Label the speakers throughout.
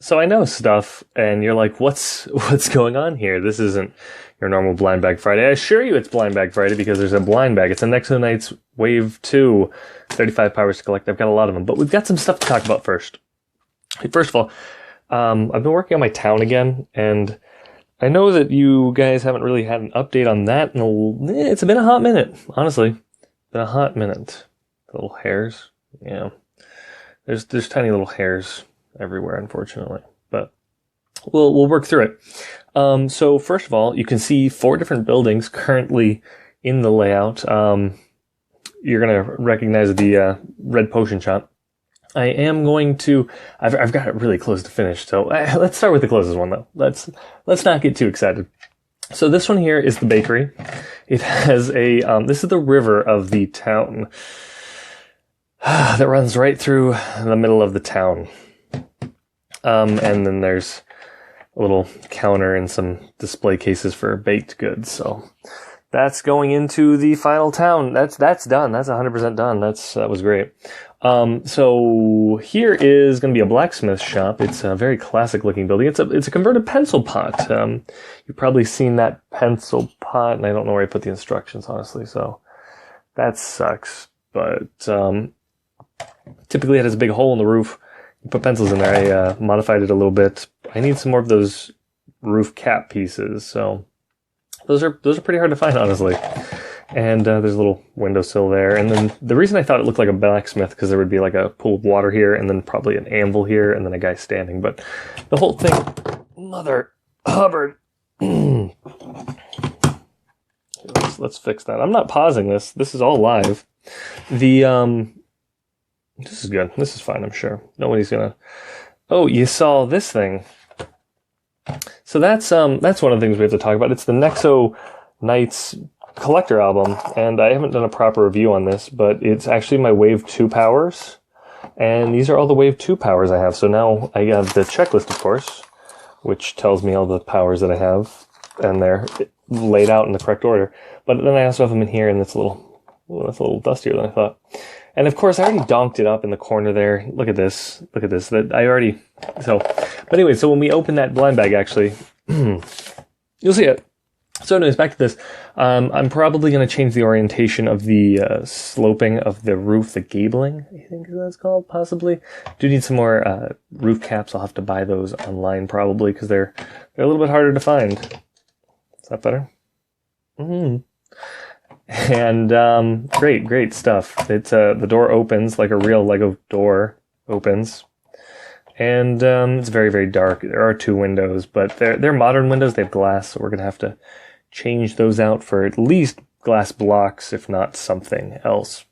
Speaker 1: So I know stuff, and you're like, what's going on here? This isn't your normal Blind Bag Friday. I assure you it's Blind Bag Friday because there's a blind bag. It's a Nexo Knights Wave 2, 35 powers to collect. I've got a lot of them, but we've got some stuff to talk about first. First of all, I've been working on my town again, and I know that you guys haven't really had an update on that it's been a hot minute, honestly. Been a hot minute. Little hairs, yeah. There's tiny little hairs everywhere, unfortunately, but we'll work through it. So first of all, you can see 4 different buildings currently in the layout. You're gonna recognize the red potion shop. I am going to. I've got it really close to finish. So let's start with the closest one, though. Let's not get too excited. So this one here is the bakery. It has a. This is the river of the town that runs right through the middle of the town. And then there's a little counter and some display cases for baked goods. So that's going into the final town. That's done. That's 100% done. That was great. So here is going to be a blacksmith shop. It's a very classic looking building. It's a converted pencil pot. You've probably seen that pencil pot, and I don't know where I put the instructions, honestly. So that sucks. But typically it has a big hole in the roof. You put pencils in there. I modified it a little bit. I need some more of those roof cap pieces. So those are pretty hard to find, honestly. And there's a little windowsill there. And then the reason I thought it looked like a blacksmith, because there would be like a pool of water here, and then probably an anvil here, and then a guy standing. But the whole thing, Mother Hubbard. Let's fix that. I'm not pausing this. This is all live. This is good. This is fine, I'm sure. Nobody's gonna. Oh, you saw this thing. So that's one of the things we have to talk about. It's the Nexo Knights collector album, and I haven't done a proper review on this, but it's actually my Wave 2 powers, and these are all the Wave 2 powers I have. So now I have the checklist, of course, which tells me all the powers that I have, and they're laid out in the correct order. But then I also have them in here, and that's a little dustier than I thought. And of course, I already donked it up in the corner there. Look at this. But anyway, so when we open that blind bag, actually, you'll see it. So anyways, back to this. I'm probably going to change the orientation of the sloping of the roof, the gabling, I think is what it's called, possibly. Do need some more roof caps. I'll have to buy those online probably, because they're a little bit harder to find. Is that better? And great stuff. It's the door opens like a real Lego door opens. And it's very, very dark. There are 2 windows, but they're modern windows. They have glass, so we're going to have to change those out for at least glass blocks, if not something else.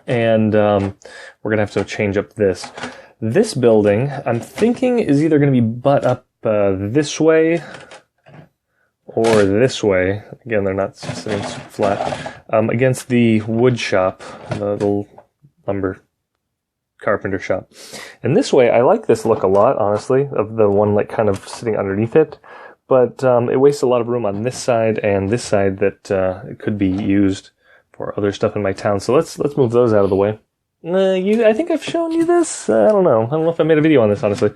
Speaker 1: And we're going to have to change up this. This building, I'm thinking, is either going to be butt up this way or this way. Again, they're not sitting flat. Against the wood shop, the little lumber carpenter shop. And this way, I like this look a lot, honestly, of the one like kind of sitting underneath it. But it wastes a lot of room on this side and this side that it could be used for other stuff in my town. So let's move those out of the way. I think I've shown you this. I don't know if I made a video on this, honestly.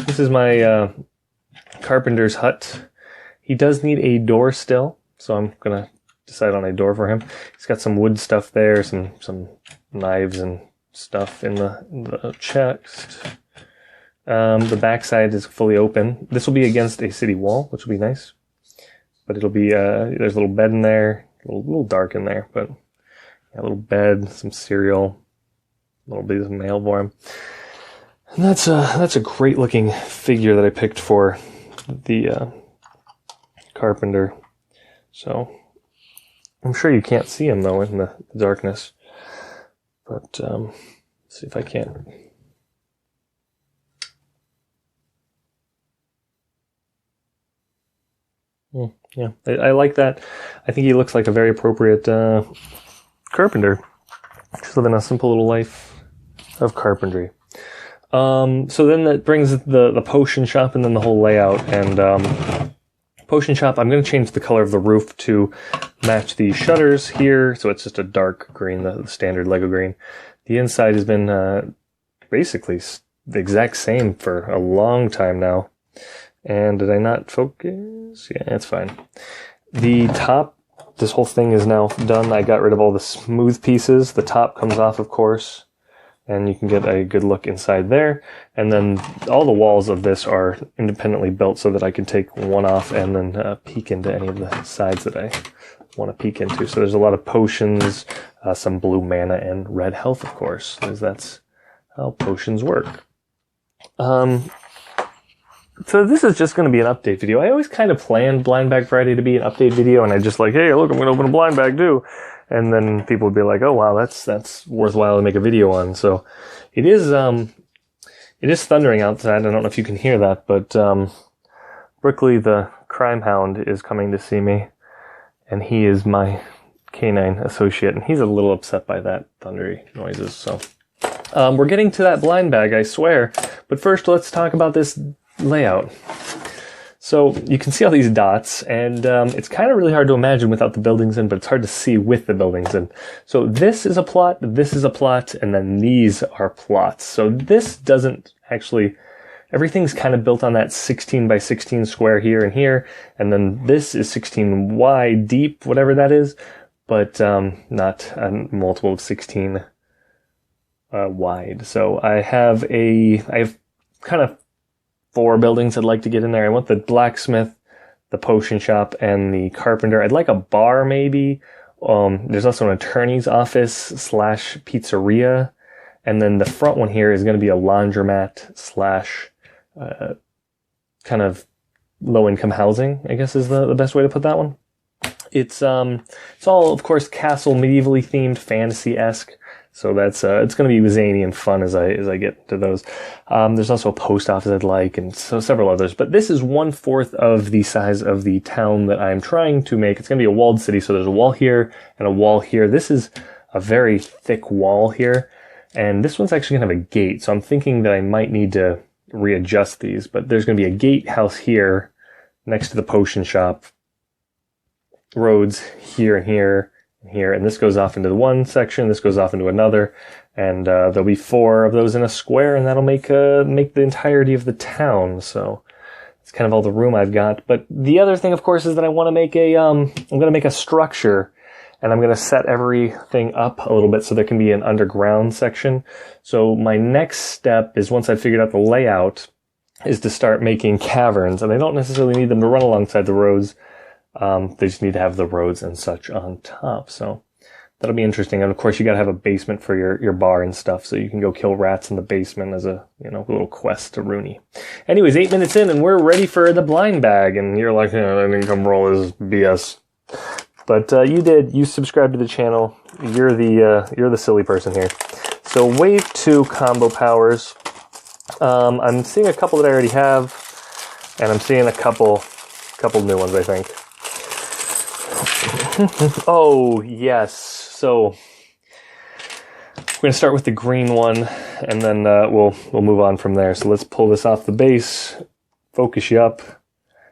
Speaker 1: This is my carpenter's hut. He does need a door still, so I'm gonna decide on a door for him. He's got some wood stuff there, some knives and stuff in the chest. The backside is fully open. This will be against a city wall, which will be nice. But it'll be there's a little bed in there, a little dark in there, but a little bed, some cereal, a little bit of mail for him. And that's a great looking figure that I picked for the carpenter. So I'm sure you can't see him though in the darkness. But let's see if I can. Yeah, I like that. I think he looks like a very appropriate carpenter. Just living a simple little life of carpentry. So then that brings the potion shop and then the whole layout. And potion shop, I'm going to change the color of the roof to match the shutters here. So it's just a dark green, the standard Lego green. The inside has been basically the exact same for a long time now. And did I not focus? Yeah, it's fine. The top, this whole thing is now done. I got rid of all the smooth pieces. The top comes off, of course, and you can get a good look inside there. And then all the walls of this are independently built so that I can take one off and then peek into any of the sides that I want to peek into. So there's a lot of potions, some blue mana, and red health, of course, because that's how potions work. So this is just going to be an update video. I always kind of planned Blind Bag Friday to be an update video, and I just like, hey, look, I'm going to open a blind bag too. And then people would be like, oh wow, that's worthwhile to make a video on. So it is thundering outside. I don't know if you can hear that, but Brickley the crime hound is coming to see me, and he is my canine associate, and he's a little upset by that thundery noises. So we're getting to that blind bag, I swear. But first, let's talk about this layout. So you can see all these dots, and it's kind of really hard to imagine without the buildings in, but it's hard to see with the buildings in. So this is a plot, this is a plot, and then these are plots. So this doesn't actually, everything's kind of built on that 16 by 16 square here and here, and then this is 16 wide, deep, whatever that is, but not a multiple of 16 wide. So I have kind of 4 buildings I'd like to get in there. I want the blacksmith, the potion shop, and the carpenter. I'd like a bar maybe. There's also an attorney's office / pizzeria. And then the front one here is going to be a laundromat / kind of low-income housing, I guess is the best way to put that one. It's all, of course, castle, medievally themed, fantasy-esque. So that's it's going to be zany and fun as I get to those. There's also a post office I'd like, and so several others. But this is 1/4 of the size of the town that I'm trying to make. It's going to be a walled city, so there's a wall here and a wall here. This is a very thick wall here, and this one's actually going to have a gate. So I'm thinking that I might need to readjust these. But there's going to be a gatehouse here next to the potion shop. Roads here and here. Here, and this goes off into the one section, this goes off into another, and there'll be 4 of those in a square, and that'll make the entirety of the town. So it's kind of all the room I've got. But the other thing, of course, is that I want to make I'm going to make a structure, and I'm going to set everything up a little bit so there can be an underground section. So my next step is, once I've figured out the layout, is to start making caverns, and I don't necessarily need them to run alongside the roads. They just need to have the roads and such on top. So that'll be interesting. And of course, you got to have a basement for your bar and stuff, so you can go kill rats in the basement as a little quest to Rooney. Anyways, 8 minutes in, and we're ready for the blind bag. And you're like, I didn't come roll is BS. But you did. You subscribed to the channel. You're the silly person here. So Wave 2 combo powers. I'm seeing a couple that I already have, and I'm seeing a couple new ones, I think. Oh, yes. So we're going to start with the green one, and then we'll move on from there. So let's pull this off the base, focus you up.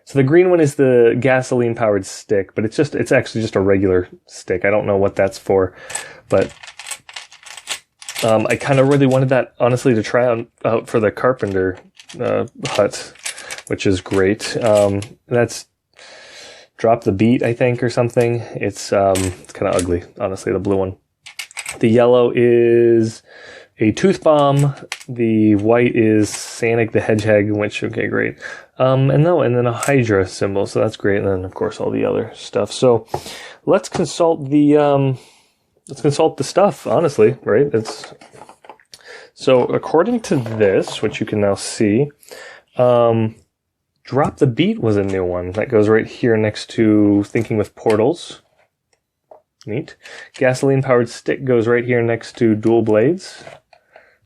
Speaker 1: So the green one is the gasoline-powered stick, but it's actually just a regular stick. I don't know what that's for, but I kind of really wanted that, honestly, to try out for the carpenter hut, which is great. That's Drop the Beat, I think, or something. It's kind of ugly, honestly, the blue one. The yellow is a tooth bomb. The white is Sonic the Hedgehog, which, okay, great. And then a Hydra symbol, so that's great. And then, of course, all the other stuff. So let's consult the stuff, honestly, right? So according to this, which you can now see, Drop the Beat was a new one. That goes right here next to Thinking with Portals. Neat. Gasoline-powered stick goes right here next to Dual Blades.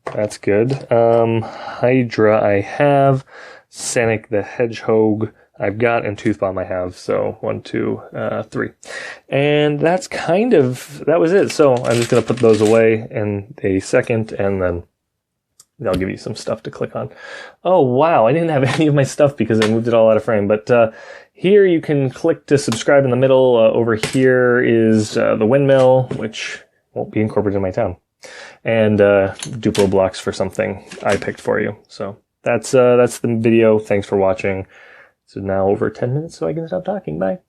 Speaker 1: That's good. Hydra I have. Sonic the Hedgehog I've got, and Tooth Bomb I have. So 1, 2, 3. And that's that was it. So I'm just going to put those away in a second, and then they'll give you some stuff to click on. Oh, wow. I didn't have any of my stuff because I moved it all out of frame. But here you can click to subscribe in the middle. Over here is the windmill, which won't be incorporated in my town. and Duplo blocks for something I picked for you. So that's the video. Thanks for watching. So now over 10 minutes, so I can stop talking. Bye.